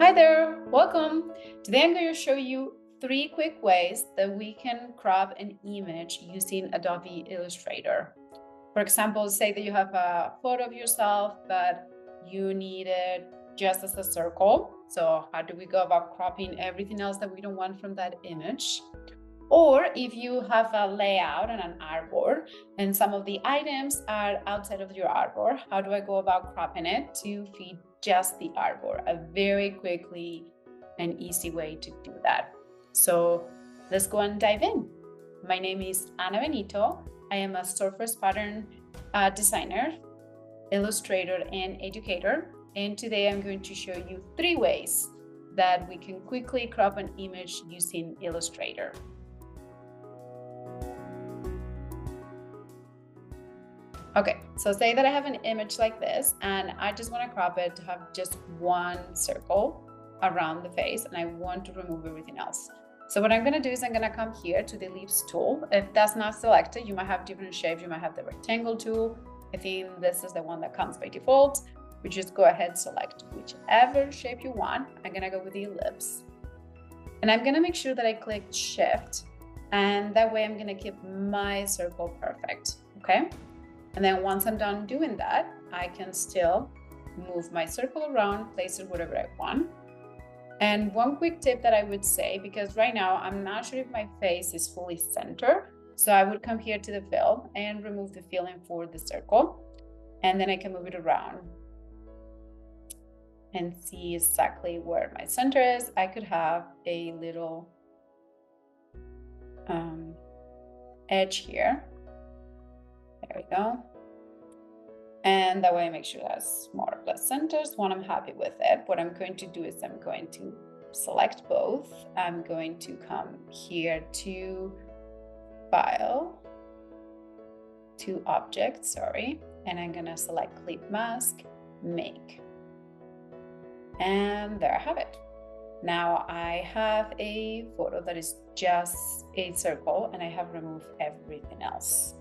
Hi there, welcome. Today I'm going to show you 3 quick ways that we can crop an image using Adobe Illustrator. For example, say that you have a photo of yourself, but you need it just as a circle. So how do we go about cropping everything else that we don't want from that image? Or if you have a layout and an artboard and some of the items are outside of your artboard, how do I go about cropping it to fit just the artboard? A very quickly and easy way to do that. So let's go and dive in. My name is Ana Benito. I am a surface pattern designer, illustrator, and educator. And today I'm going to show you 3 ways that we can quickly crop an image using Illustrator. Okay, so say that I have an image like this and I just want to crop it to have just one circle around the face and I want to remove everything else. So what I'm going to do is I'm going to come here to the ellipse tool. If that's not selected, you might have different shapes. You might have the rectangle tool. I think this is the one that comes by default. We just go ahead, select whichever shape you want. I'm going to go with the ellipse. And I'm going to make sure that I click Shift. And that way I'm going to keep my circle perfect. Okay. And then once I'm done doing that, I can still move my circle around, place it wherever I want. And one quick tip that I would say, because right now I'm not sure if my face is fully centered, so I would come here to the fill and remove the filling for the circle, and then I can move it around and see exactly where my center is. I could have a little edge here. There we go. And that way I make sure that's more or less centers when I'm happy with it. What I'm going to do is I'm going to select both. I'm going to come here to File, to Object, sorry. And I'm going to select Clip Mask, Make. And there I have it. Now I have a photo that is just a circle and I have removed everything else.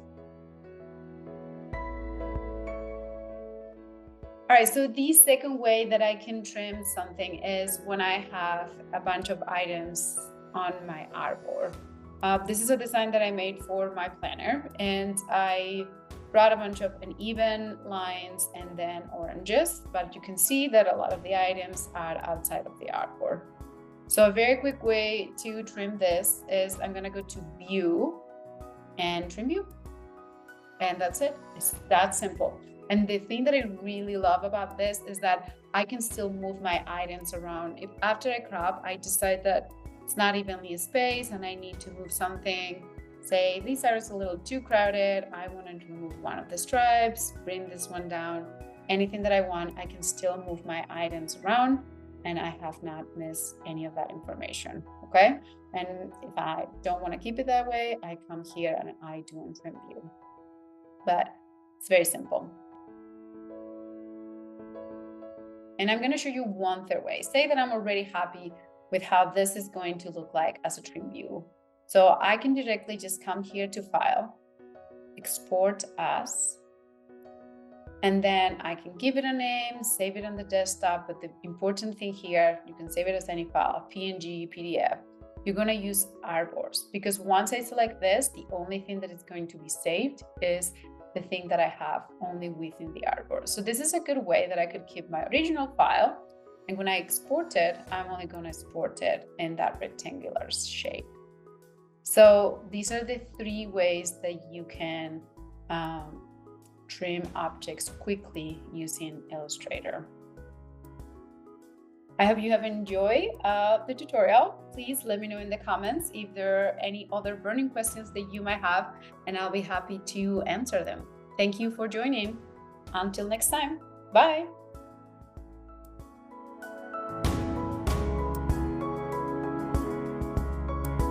All right, so the second way that I can trim something is when I have a bunch of items on my artboard. This is a design that I made for my planner, and I brought a bunch of uneven lines and then oranges, but you can see that a lot of the items are outside of the artboard. So a very quick way to trim this is I'm gonna go to View and Trim View, and that's it. It's that simple. And the thing that I really love about this is that I can still move my items around. If after I crop, I decide that it's not evenly spaced and I need to move something, say these are a little too crowded, I wanted to remove one of the stripes, bring this one down, anything that I want, I can still move my items around and I have not missed any of that information, okay? And if I don't want to keep it that way, I come here and I do a trim view. But it's very simple. And I'm going to show you one third way. Say that I'm already happy with how this is going to look like as a trim view. So I can directly just come here to File, Export As, and then I can give it a name, save it on the desktop. But the important thing here, you can save it as any file, PNG, PDF. You're going to use artboards because once I select this, the only thing that is going to be saved is the thing that I have only within the artboard. So this is a good way that I could keep my original file. And when I export it, I'm only going to export it in that rectangular shape. So these are the 3 ways that you can trim objects quickly using Illustrator. I hope you have enjoyed the tutorial. Please let me know in the comments if there are any other burning questions that you might have, and I'll be happy to answer them. Thank you for joining. Until next time, bye.